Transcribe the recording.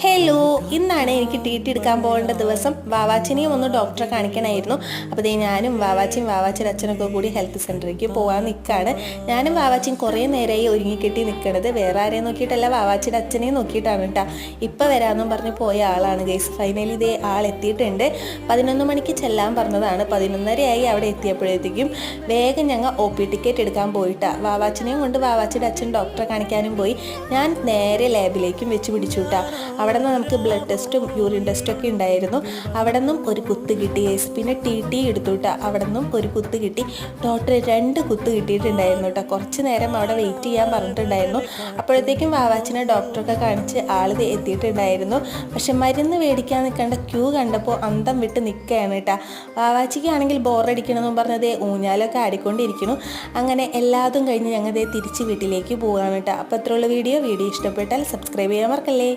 Hello, ഇന്നാണ് എനിക്ക് T T എടുക്കാൻ പോകേണ്ട ദിവസം. വാവാച്ചിനെയും ഒന്ന് ഡോക്ടറെ കാണിക്കണമായിരുന്നു. അപ്പോൾ ഞാനും വാവാച്ചിയും വാവാച്ചിയുടെ അച്ഛനൊക്കെ കൂടി ഹെൽത്ത് സെൻ്ററിലേക്ക് പോകാൻ നിൽക്കുകയാണ്. ഞാനും വാവാച്ചിയും കുറേ നേരമായി ഒരുങ്ങിക്കെട്ടി നിൽക്കണത്. വേറെ ആരെയും നോക്കിയിട്ടല്ല, വാവാച്ചിയുടെ അച്ഛനെയും നോക്കിയിട്ടാണ് കേട്ടോ. ഇപ്പോൾ വരാമെന്നും പറഞ്ഞ് പോയ ആളാണ് ഗൈസ്. ഫൈനലി ഇതേ ആൾ എത്തിയിട്ടുണ്ട്. 11 മണിക്ക് ചെല്ലാൻ പറഞ്ഞതാണ്. 11:30 അവിടെ എത്തിയപ്പോഴത്തേക്കും വേഗം ഞങ്ങൾ OP ടിക്കറ്റ് എടുക്കാൻ പോയിട്ടാണ്. വാവാച്ചിനെയും കൊണ്ട് വാവാച്ചിയുടെ അച്ഛൻ ഡോക്ടറെ കാണിക്കാനും പോയി. ഞാൻ നേരെ ലാബിലേക്കും വെച്ച് പിടിച്ചു കേട്ടോ. അവിടെ നിന്ന് നമുക്ക് ബ്ലഡ് ടെസ്റ്റും യൂറിൻ ടെസ്റ്റും ഒക്കെ ഉണ്ടായിരുന്നു. അവിടെ നിന്നും ഒരു കുത്ത് കിട്ടി ഗൈസ്. പിന്നെ TT എടുത്തു കേട്ടോ. അവിടെ നിന്നും ഒരു കുത്ത് കിട്ടി. ഡോക്ടർ 2 കുത്ത് കിട്ടിയിട്ടുണ്ടായിരുന്നു കേട്ടോ. കുറച്ച് നേരം അവിടെ വെയിറ്റ് ചെയ്യാൻ പറഞ്ഞിട്ടുണ്ടായിരുന്നു. അപ്പോഴത്തേക്കും വാവാച്ചിനെ ഡോക്ടറൊക്കെ കാണിച്ച് ആളിത് എത്തിയിട്ടുണ്ടായിരുന്നു. പക്ഷെ മരുന്ന് മേടിക്കാൻ നിൽക്കേണ്ട ക്യൂ കണ്ടപ്പോൾ അന്തം വിട്ട് നിൽക്കുകയാണ് കേട്ടോ. വാവാച്ചിക്കാണെങ്കിൽ ബോറടിക്കണമെന്നും പറഞ്ഞത് ഊഞ്ഞാലൊക്കെ ആടിക്കൊണ്ടിരിക്കുന്നു. അങ്ങനെ എല്ലാതും കഴിഞ്ഞ് ഞങ്ങൾ തിരിച്ച് വീട്ടിലേക്ക് പോവുകയാണ് കേട്ടോ. അപ്പോൾ അത്രയുള്ള വീഡിയോ ഇഷ്ടപ്പെട്ടാൽ സബ്സ്ക്രൈബ് ചെയ്യാൻ മറക്കല്ലേ.